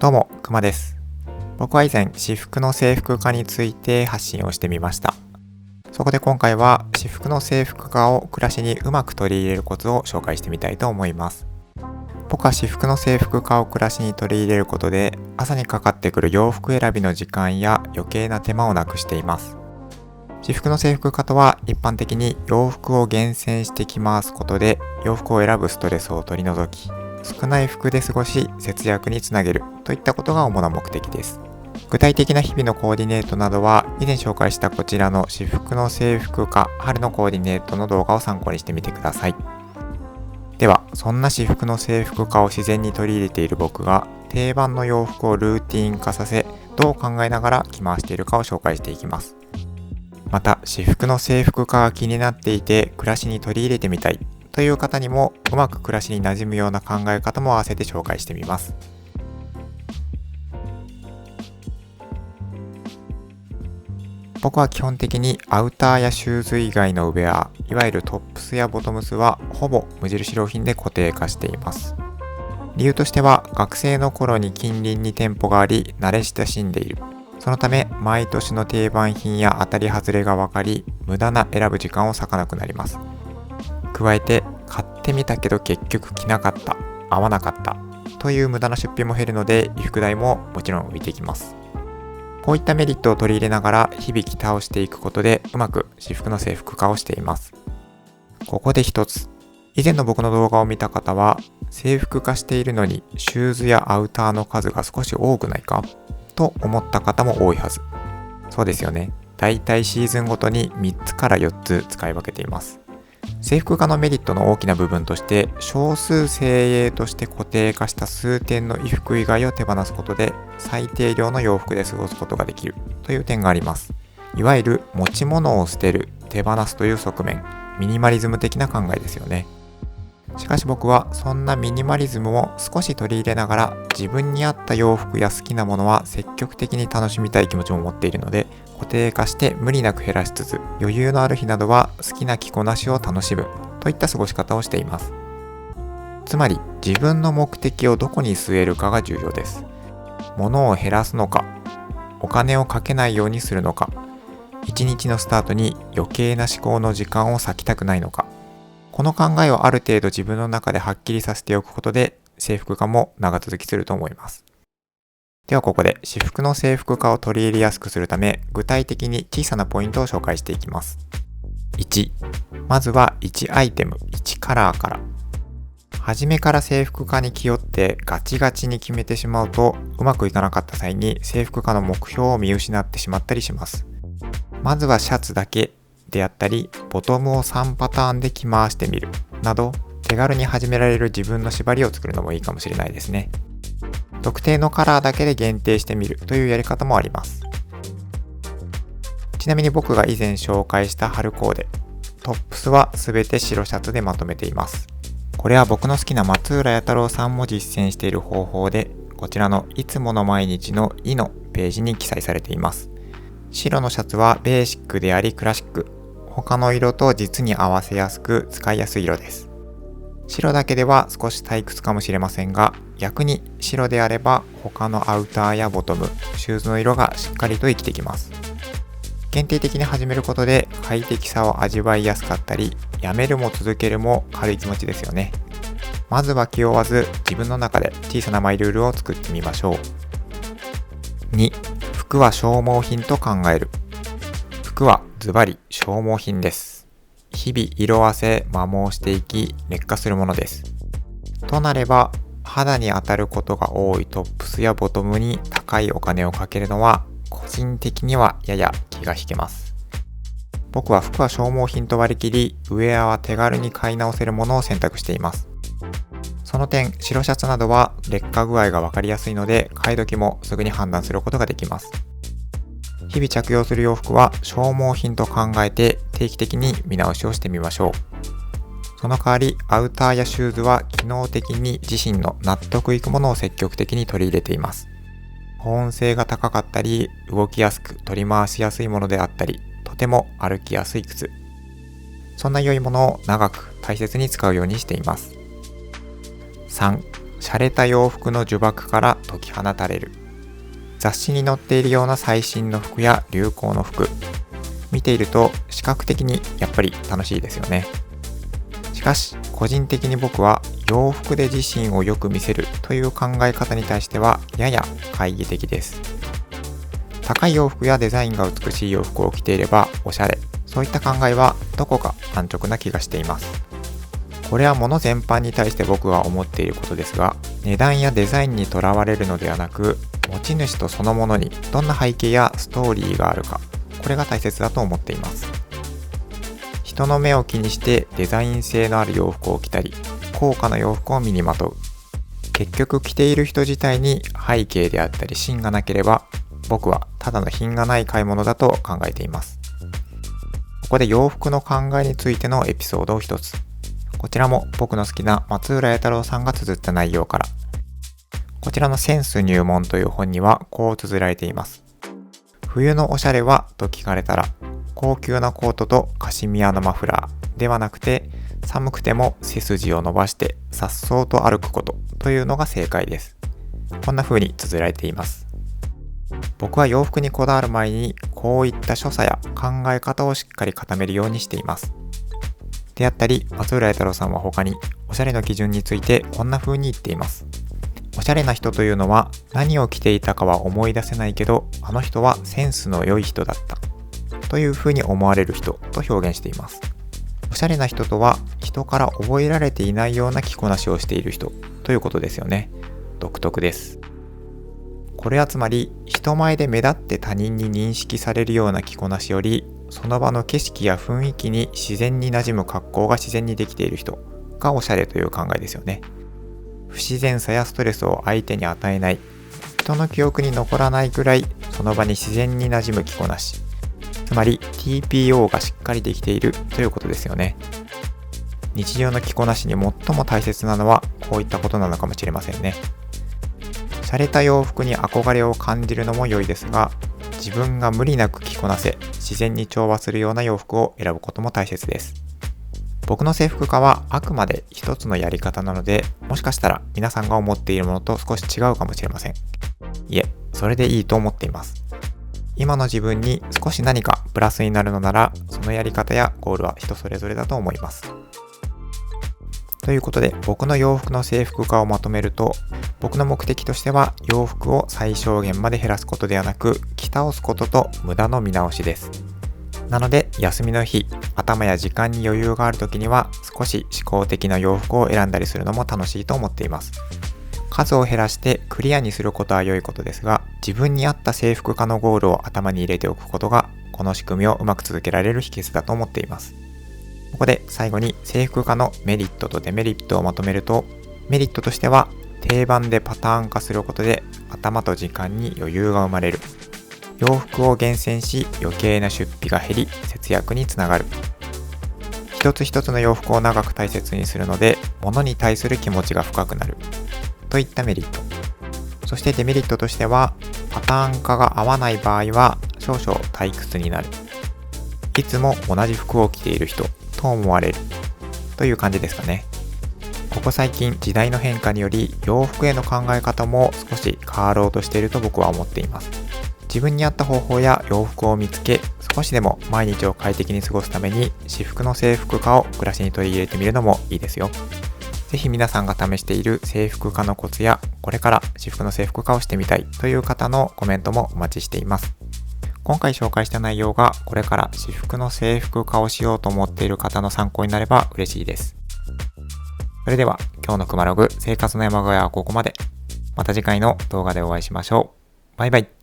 どうも、くまです。僕は以前、私服の制服化について発信をしてみました。そこで今回は、私服の制服化を暮らしにうまく取り入れるコツを紹介してみたいと思います。僕は私服の制服化を暮らしに取り入れることで、朝にかかってくる洋服選びの時間や余計な手間をなくしています。私服の制服化とは、一般的に洋服を厳選して着回すことで、洋服を選ぶストレスを取り除き、少ない服で過ごし節約につなげるといったことが主な目的です。具体的な日々のコーディネートなどは以前紹介したこちらの私服の制服化春のコーディネートの動画を参考にしてみてください。ではそんな私服の制服化を自然に取り入れている僕が定番の洋服をルーティン化させどう考えながら着回しているかを紹介していきます。また私服の制服化が気になっていて暮らしに取り入れてみたいという方にもうまく暮らしに馴染むような考え方も合わせて紹介してみます。僕は基本的にアウターやシューズ以外のウェア、いわゆるトップスやボトムスはほぼ無印良品で固定化しています。理由としては学生の頃に近隣に店舗があり慣れ親しんでいる。そのため毎年の定番品や当たり外れが分かり無駄な選ぶ時間を割かなくなります。加えて買ってみたけど結局着なかった、合わなかったという無駄な出費も減るので衣服代ももちろん浮いてきます。こういったメリットを取り入れながら日々着倒していくことでうまく私服の制服化をしています。ここで一つ、以前の僕の動画を見た方は制服化しているのにシューズやアウターの数が少し多くないかと思った方も多いはず。そうですよね。だいたいシーズンごとに3つから4つ使い分けています。制服化のメリットの大きな部分として少数精鋭として固定化した数点の衣服以外を手放すことで最低量の洋服で過ごすことができるという点があります。いわゆる持ち物を捨てる、手放すという側面、ミニマリズム的な考えですよね。しかし僕はそんなミニマリズムを少し取り入れながら自分に合った洋服や好きなものは積極的に楽しみたい気持ちも持っているので固定化して無理なく減らしつつ余裕のある日などは好きな着こなしを楽しむといった過ごし方をしています。つまり自分の目的をどこに据えるかが重要です。物を減らすのか、お金をかけないようにするのか、一日のスタートに余計な思考の時間を割きたくないのか、この考えをある程度自分の中ではっきりさせておくことで制服化も長続きすると思います。ではここで私服の制服化を取り入れやすくするため具体的に小さなポイントを紹介していきます。1、まずは1アイテム、1カラーから。初めから制服化に気負ってガチガチに決めてしまうとうまくいかなかった際に制服化の目標を見失ってしまったりします。まずはシャツだけであったり、ボトムを3パターンで着回してみるなど手軽に始められる自分の縛りを作るのもいいかもしれないですね。特定のカラーだけで限定してみるというやり方もあります。ちなみに僕が以前紹介した春コーデ、トップスは全て白シャツでまとめています。これは僕の好きな松浦弥太郎さんも実践している方法で、こちらのいつもの毎日のいのページに記載されています。白のシャツはベーシックでありクラシック、他の色と実に合わせやすく使いやすい色です。白だけでは少し退屈かもしれませんが、逆に白であれば他のアウターやボトム、シューズの色がしっかりと生きてきます。限定的に始めることで快適さを味わいやすかったり、やめるも続けるも軽い気持ちですよね。まずは気負わず自分の中で小さなマイルールを作ってみましょう。2、服は消耗品と考える。服はズバリ消耗品です。日々色あせ摩耗していき劣化するものです。となれば肌に当たることが多いトップスやボトムに高いお金をかけるのは個人的にはやや気が引けます。僕は服は消耗品と割り切りウェアは手軽に買い直せるものを選択しています。その点白シャツなどは劣化具合が分かりやすいので買い時もすぐに判断することができます。日々着用する洋服は消耗品と考えて定期的に見直しをしてみましょう。その代わりアウターやシューズは機能的に自身の納得いくものを積極的に取り入れています。保温性が高かったり動きやすく取り回しやすいものであったりとても歩きやすい靴、そんな良いものを長く大切に使うようにしています。3、洒落た洋服の呪縛から解き放たれる。雑誌に載っているような最新の服や流行の服、見ていると視覚的にやっぱり楽しいですよね。しかし個人的に僕は洋服で自身をよく見せるという考え方に対してはやや懐疑的です。高い洋服やデザインが美しい洋服を着ていればおしゃれ、そういった考えはどこか安直な気がしています。これは物全般に対して僕が思っていることですが、値段やデザインにとらわれるのではなく、持ち主とそのものにどんな背景やストーリーがあるか、これが大切だと思っています。人の目を気にしてデザイン性のある洋服を着たり、高価な洋服を身にまとう。結局着ている人自体に背景であったり芯がなければ、僕はただの品がない買い物だと考えています。ここで洋服の考えについてのエピソードを一つ。こちらも僕の好きな松浦弥太郎さんが綴った内容から。こちらのセンス入門という本にはこう綴られています。冬のおしゃれはと聞かれたら、高級なコートとカシミヤのマフラーではなくて、寒くても背筋を伸ばして颯爽と歩くことというのが正解です。こんな風に綴られています。僕は洋服にこだわる前にこういった所作や考え方をしっかり固めるようにしています。であったり、松浦弥太郎さんは他におしゃれの基準についてこんな風に言っています。おしゃれな人というのは何を着ていたかは思い出せないけど、あの人はセンスの良い人だったという風に思われる人と表現しています。おしゃれな人とは人から覚えられていないような着こなしをしている人ということですよね。独特です。これはつまり人前で目立って他人に認識されるような着こなしより、その場の景色や雰囲気に自然に馴染む格好が自然にできている人がおしゃれという考えですよね。不自然さやストレスを相手に与えない、人の記憶に残らないくらいその場に自然に馴染む着こなし、つまり TPO がしっかりできているということですよね。日常の着こなしに最も大切なのはこういったことなのかもしれませんね。洒落た洋服に憧れを感じるのも良いですが、自分が無理なく着こなせ、自然に調和するような洋服を選ぶことも大切です。僕の制服化はあくまで一つのやり方なので、もしかしたら皆さんが思っているものと少し違うかもしれません。いえ、それでいいと思っています。今の自分に少し何かプラスになるのなら、そのやり方やゴールは人それぞれだと思います。ということで、僕の洋服の制服化をまとめると、僕の目的としては洋服を最小限まで減らすことではなく、着倒すことと無駄の見直しです。なので、休みの日、頭や時間に余裕がある時には少し思考的な洋服を選んだりするのも楽しいと思っています。数を減らしてクリアにすることは良いことですが、自分に合った制服化のゴールを頭に入れておくことが、この仕組みをうまく続けられる秘訣だと思っています。ここで最後に制服化のメリットとデメリットをまとめると、メリットとしては定番でパターン化することで頭と時間に余裕が生まれる。洋服を厳選し余計な出費が減り節約につながる。一つ一つの洋服を長く大切にするので物に対する気持ちが深くなるといったメリット。そしてデメリットとしてはパターン化が合わない場合は少々退屈になる。いつも同じ服を着ている人と思われるという感じですかね。ここ最近時代の変化により洋服への考え方も少し変わろうとしていると僕は思っています。自分に合った方法や洋服を見つけ、少しでも毎日を快適に過ごすために私服の制服化を暮らしに取り入れてみるのもいいですよ。ぜひ皆さんが試している制服化のコツやこれから私服の制服化をしてみたいという方のコメントもお待ちしています。今回紹介した内容がこれから私服の制服化をしようと思っている方の参考になれば嬉しいです。それでは今日のクマログ生活の山小屋はここまで。また次回の動画でお会いしましょう。バイバイ。